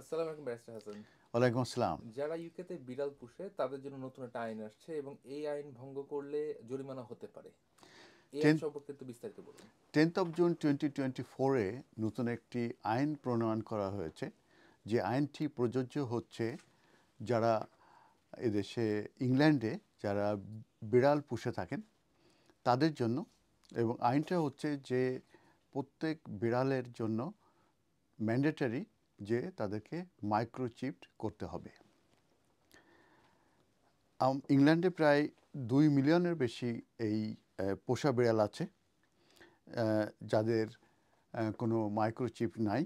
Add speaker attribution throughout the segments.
Speaker 1: আসসালামু আলাইকুম ব্যারিস্টার হাসান।
Speaker 2: ওয়ালাইকুম আসসালাম।
Speaker 1: যারা ইউকেতে বিড়াল পুষে তাদের জন্য নতুন একটা আইন আসছে এবং এই আইন ভঙ্গ করলে জরিমানা হতে পারে। এই আইন
Speaker 2: 10th
Speaker 1: সম্পর্কে একটু বিস্তারিত বলুন।
Speaker 2: 10th অফ জুন 2024-এ নতুন একটি আইন প্রণয়ন করা হয়েছে, যে আইনটি প্রযোজ্য হচ্ছে যারা এদেশে ইংল্যান্ডে যারা বিড়াল পুষে থাকেন তাদের জন্য। এবং আইনটা হচ্ছে যে প্রত্যেক বিড়ালের জন্য ম্যান্ডেটরি যে তাদেরকে মাইক্রোচিপড করতে হবে। ইংল্যান্ডে প্রায় 2 মিলিয়নের বেশি এই পোষা বিড়াল আছে, যাদের কোনো মাইক্রোচিপ নাই।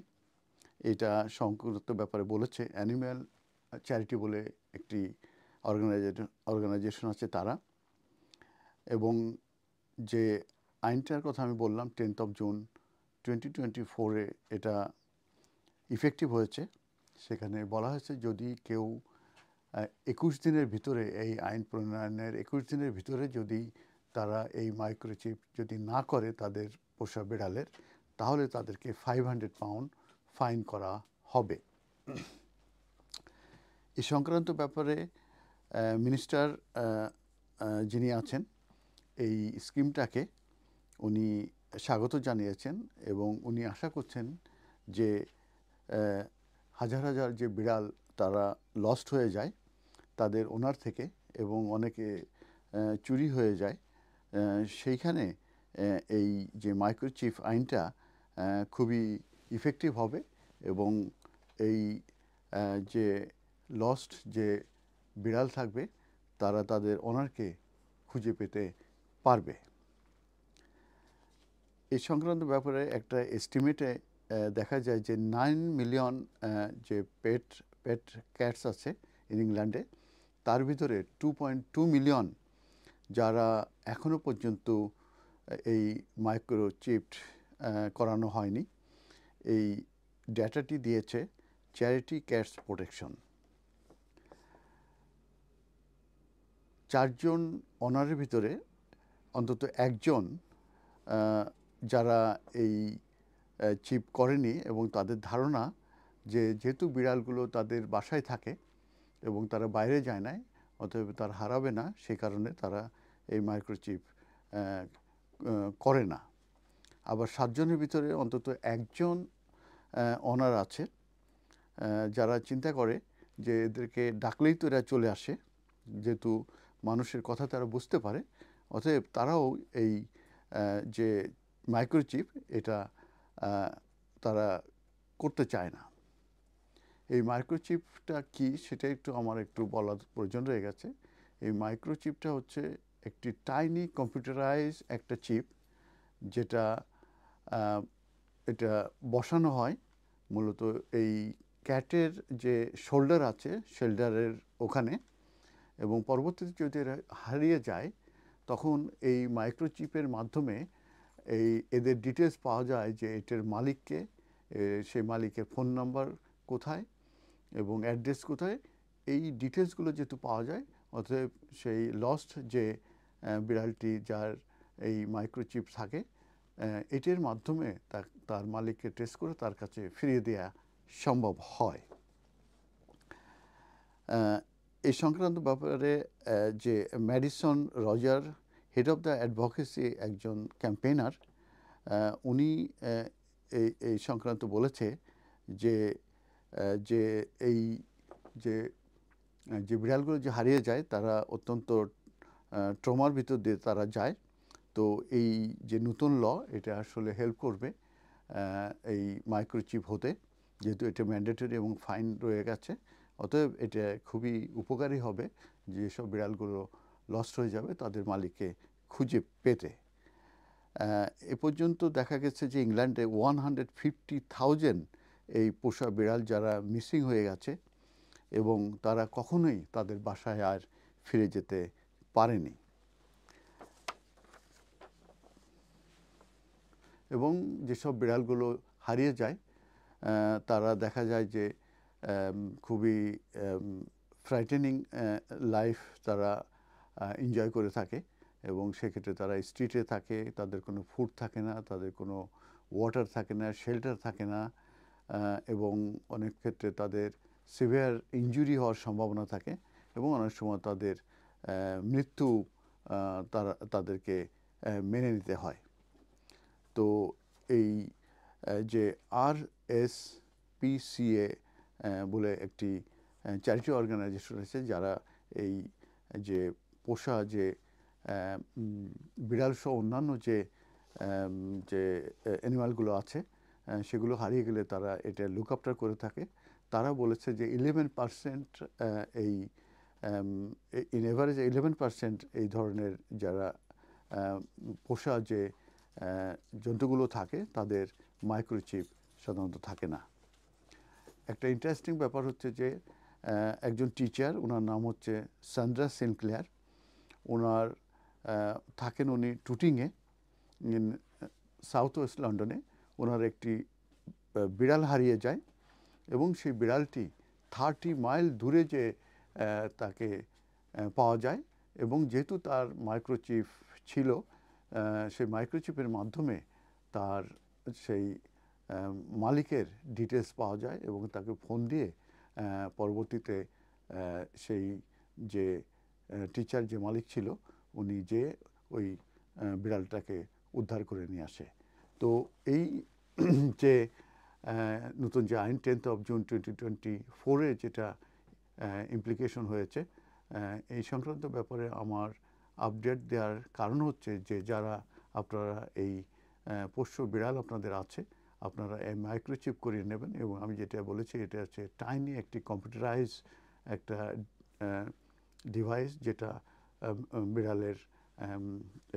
Speaker 2: এটা সংক্রান্ত ব্যাপারে বলেছে অ্যানিম্যাল চ্যারিটি বলে একটি অর্গানাইজেশন আছে তারা। এবং যে আইনটার কথা আমি বললাম 10th অফ জুন 2024-এ এটা ইফেক্টিভ হয়েছে। সেখানে বলা হয়েছে যদি কেউ 21 দিনের ভিতরে, এই আইন প্রণয়নের 21 দিনের ভিতরে যদি তারা এই মাইক্রোচিপ যদি না করে তাদের পোষা বিড়ালের, তাহলে তাদেরকে £500 ফাইন করা হবে। এ সংক্রান্ত ব্যাপারে মিনিস্টার যিনি আছেন এই স্কিমটাকে উনি স্বাগত জানিয়েছেন এবং উনি আশা করছেন যে হাজার হাজার যে বিড়াল তারা লস্ট হয়ে যায় তাদের ওনার থেকে, এবং অনেকে চুরি হয়ে যায়, সেইখানে এই যে মাইক্রোচিপ আইনটা খুবই ইফেক্টিভ হবে এবং এই যে লস্ট যে বিড়াল থাকবে তারা তাদের ওনারকে খুঁজে পেতে পারবে। এই সংক্রান্ত ব্যাপারে একটা এস্টিমেটে দেখা যায় যে 9 মিলিয়ন যে পেট ক্যাটস আছে ইংল্যান্ডে, তার ভিতরে 2.2 মিলিয়ন যারা এখনও পর্যন্ত এই মাইক্রোচিপড করানো হয়নি। এই ডেটাটি দিয়েছে চ্যারিটি ক্যাটস প্রোটেকশন। 4জন অনারের ভিতরে অন্তত একজন যারা এই চিপ করেনি, এবং তাদের ধারণা যে যেহেতু বিড়ালগুলো তাদের বাসায় থাকে এবং তারা বাইরে যায় না, অতএব তারা হারাবে না, সেই কারণে তারা এই মাইক্রোচিপ করে না। আবার 7জনের ভিতরে অন্তত একজন অনার আছে যারা চিন্তা করে যে এদেরকে ডাকলেই তো এরা চলে আসে, যেহেতু মানুষের কথা তারা বুঝতে পারে, অতএব তারাও এই যে মাইক্রোচিপ এটা তারা করতে চায় না। এই মাইক্রোচিপটা কি সেটা আমার একটু বলার প্রয়োজন রয়ে গেছে। এই মাইক্রোচিপটা হচ্ছে একটি টাইনি কম্পিউটারাইজ একটা চিপ, যেটা এটা বসানো হয় মূলত এই ক্যাটের যে শোল্ডার আছে শোল্ডারের ওখানে, এবং পরবর্তীতে যদি এরা হারিয়ে যায় তখন এই মাইক্রোচিপের মাধ্যমে এদের ডিটেলস পাওয়া যায় যে এটার মালিককে, সেই মালিকের ফোন নাম্বার কোথায় এবং অ্যাড্রেস কোথায়, এই ডিটেলসগুলো যেহেতু পাওয়া যায়, অতএব সেই লস্ট যে বিড়ালটি যার এই মাইক্রোচিপ থাকে এটির মাধ্যমে তার মালিককে ট্রেস করে তার কাছে ফিরিয়ে দেওয়া সম্ভব হয়। এই সংক্রান্ত ব্যাপারে যে Madison Roger, head of the advocacy, একজন ক্যাম্পেইনার, উনি এই সংক্রান্ত বলেছে যে যে এই যে যে বিড়ালগুলো যে হারিয়ে যায় তারা অত্যন্ত ট্রমার ভিতর দিয়ে তারা যায়। তো এই যে নতুন ল এটা আসলে হেল্প করবে এই মাইক্রোচিপ হতে, যেহেতু এটা ম্যান্ডেটরি এবং ফাইন রয়ে গেছে। অতএব এটা খুবই উপকারী হবে যেসব বিড়ালগুলো লস্ট হয়ে যাবে তাদের মালিককে খুঁজে পেতে। এ পর্যন্ত দেখা গেছে যে ইংল্যান্ডে 150,000 এই পোষা বিড়াল যারা মিসিং হয়ে গেছে এবং তারা কখনোই তাদের বাসায় আর ফিরে যেতে পারেনি। এবং যেসব বিড়ালগুলো হারিয়ে যায় তারা দেখা যায় যে খুবই ফ্রাইটেনিং লাইফ তারা এনজয় করে থাকে, এবং সেক্ষেত্রে তারা স্ট্রিটে থাকে, তাদের কোনো ফুড থাকে না, তাদের কোনো ওয়াটার থাকে না, শেল্টার থাকে না, এবং অনেক ক্ষেত্রে তাদের সিভিয়ার ইনজুরি হওয়ার সম্ভাবনা থাকে এবং অনেক সময় তাদের মৃত্যু তাদেরকে মেনে নিতে হয়। তো এই যে RSPCA বলে একটি চ্যারিটি অর্গানাইজেশন আছে, যারা এই যে পোষা যে বিড়াল সহ অন্যান্য যে অ্যানিমালগুলো আছে সেগুলো হারিয়ে গেলে তারা এটা লুক আফটার করে থাকে। তারা বলেছে যে 11% এই ইন এভারেজ 11% এই ধরনের যারা পোষা যে জন্তুগুলো থাকে তাদের মাইক্রোচিপ সাধারণত থাকে না। একটা ইন্টারেস্টিং ব্যাপার হচ্ছে যে একজন টিচার, ওনার নাম হচ্ছে সান্ড্রা সিনক্লেয়ার, ওনার থাকেন উনি টুটিংয়ে, সাউথ ওয়েস্ট লন্ডনে। ওনার একটি বিড়াল হারিয়ে যায় এবং সেই বিড়ালটি 30 মাইল দূরে যে তাকে পাওয়া যায় এবং যেহেতু তার মাইক্রোচিপ ছিল, সেই মাইক্রোচিপের মাধ্যমে তার সেই মালিকের ডিটেলস পাওয়া যায় এবং তাকে ফোন দিয়ে পরবর্তীতে সেই যে টিচার যে মালিক ছিল উনি যে ওই বিড়ালটাকে উদ্ধার করে নিয়ে আসে। তো এই যে নতুন যে আইন 10th of June 2024 যেটা ইমপ্লিকেশন হয়েছে, এই সংক্রান্ত ব্যাপারে আমার আপডেট দেওয়ার কারণ হচ্ছে যে যারা আপনারা এই পোষ্য বিড়াল আপনাদের আছে, আপনারা এই মাইক্রোচিপ করিয়ে নেবেন। এবং আমি যেটা বলেছি এটা হচ্ছে টাইনি একটি কম্পিউটারাইজ একটা ডিভাইস, যেটা বিড়ালের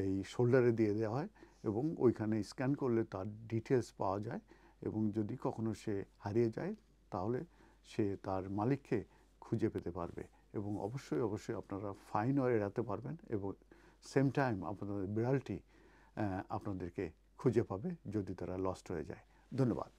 Speaker 2: এই শোল্ডারে দিয়ে দেওয়া হয় এবং ওইখানে স্ক্যান করলে তার ডিটেলস পাওয়া যায় এবং যদি কখনো সে হারিয়ে যায় তাহলে সে তার মালিককে খুঁজে পেতে পারবে এবং অবশ্যই অবশ্যই আপনারা ফাইনও এড়াতে পারবেন এবং সেম টাইম আপনাদের বিড়ালটি আপনাদেরকে খুঁজে পাবে যদি তারা লস্ট হয়ে যায়। ধন্যবাদ।